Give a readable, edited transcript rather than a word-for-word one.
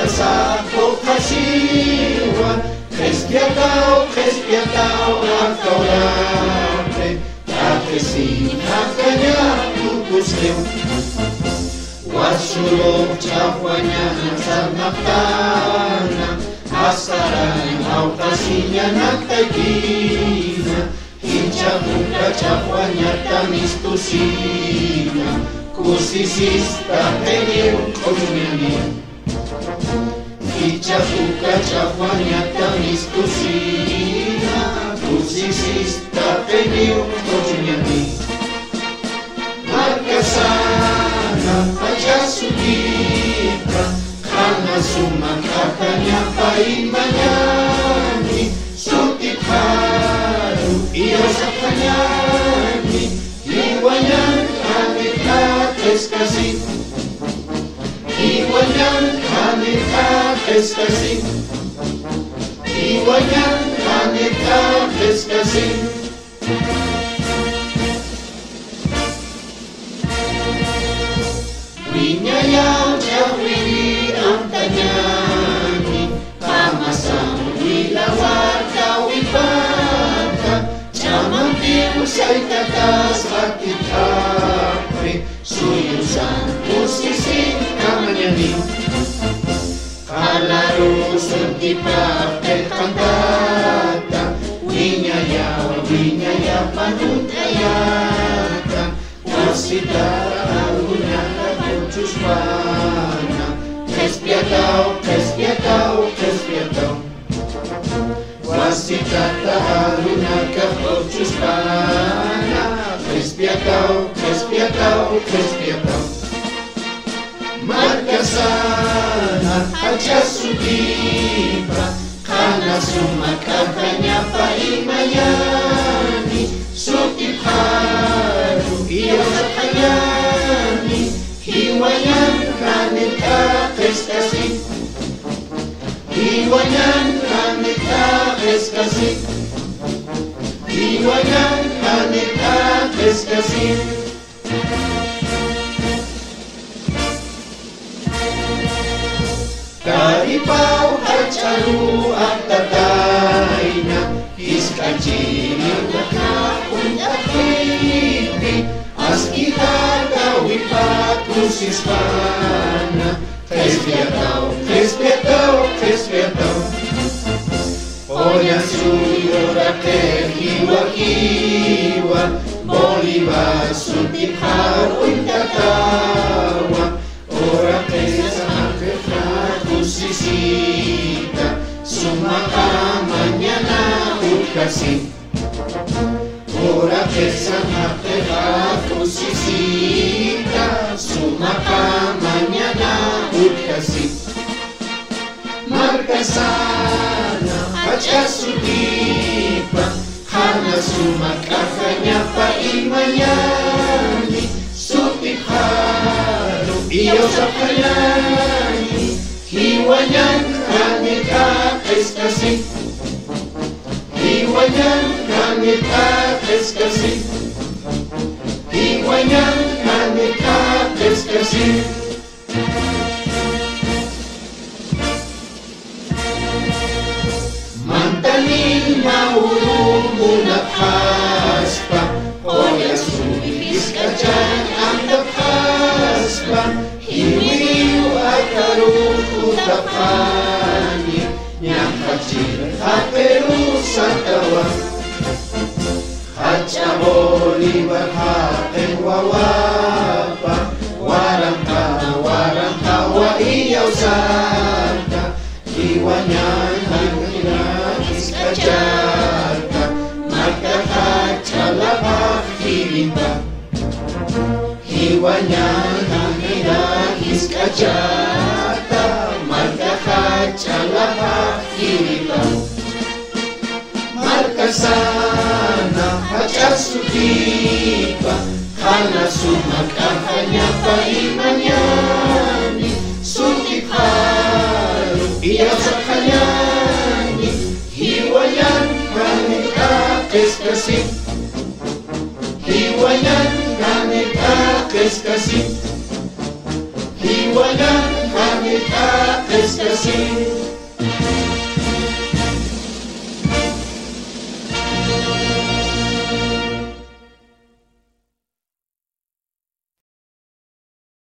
Kasako kasiwan, Krespiatao akaurate, Takesin hakanya tukuslim. Wasulong chafwanya nagsarnaktana, Asaran aukasinya nagtaigina, Hinchakuka chafwanya tamistusina, Kusisista tenir komiani. Hinchakuka chafwanya tamistusina, Kusisista tenir komiani. Markasana pajasudita, Kana sumakakanya paimanyani, Sutipharu iyo sa kanyani, Iwanyan kanit ates kasi, Iwanyan kanit ates kasi, Iwanyan kanit ates kasi. Winyayaw jawili ang tanyani, Kamasang wilawar kawibata, Chamampiw sa'y katas at kitapre, Suyusan pusising kamanyani. Kalaro suntipaket kantata, Winyayaw panutayata, Wasitara alunata Chuspana, Krespiatao, Wasitata alunaka Chuspana, Krespiatao. Markasana hajasudipa, Kana sumakakanya paimayani, Sutipharu iyo sa kanyani, Hiwayan kanit ates kasi, Hiwayan kanit ates kasi, Hiwayan kanit ates kasi. Karipaw at saru ang tatay na, Iskachinin na kapuntakipi, As kita kawipat kusispana, Krespiatao. Oyan suyurate hiwa, Bolivar sutipharu intatawa, Orate sa akefa kusisita, Sumakamanya na ukasi. Ora che sanateva kusisita, Sumaka manyana ukasi. Markasana hajasudipa, Kana sumakakanya paimanyani, Sutipharu iyo sa kanyani, Hiwanyan kanit ates kasi, Hiwanyan kanit ates kasi, Hiwanyan kanit ates kasi. Mantanin maulong muna paspa, Oya sumipis ka dyan ang tapaspa, Himiw at karukutapani, Niyang kachir haperu sa tawa, Bolivar hapen wawapa, Warang tawa iyaw santa, Iwanyan hangilakis kajarta, Magkakachalabak hilimba, Iwanyan hangilakis kajarta, Magkakachalabak hilimba. Markasana hajasudipa, Kana sumakakanya paimanyani, Sutipharu iyaw sa kanyani, Hiwayan kanit ates kasi, Hiwayan kanit ates kasi, Hiwayan kanit hamid akis kasi.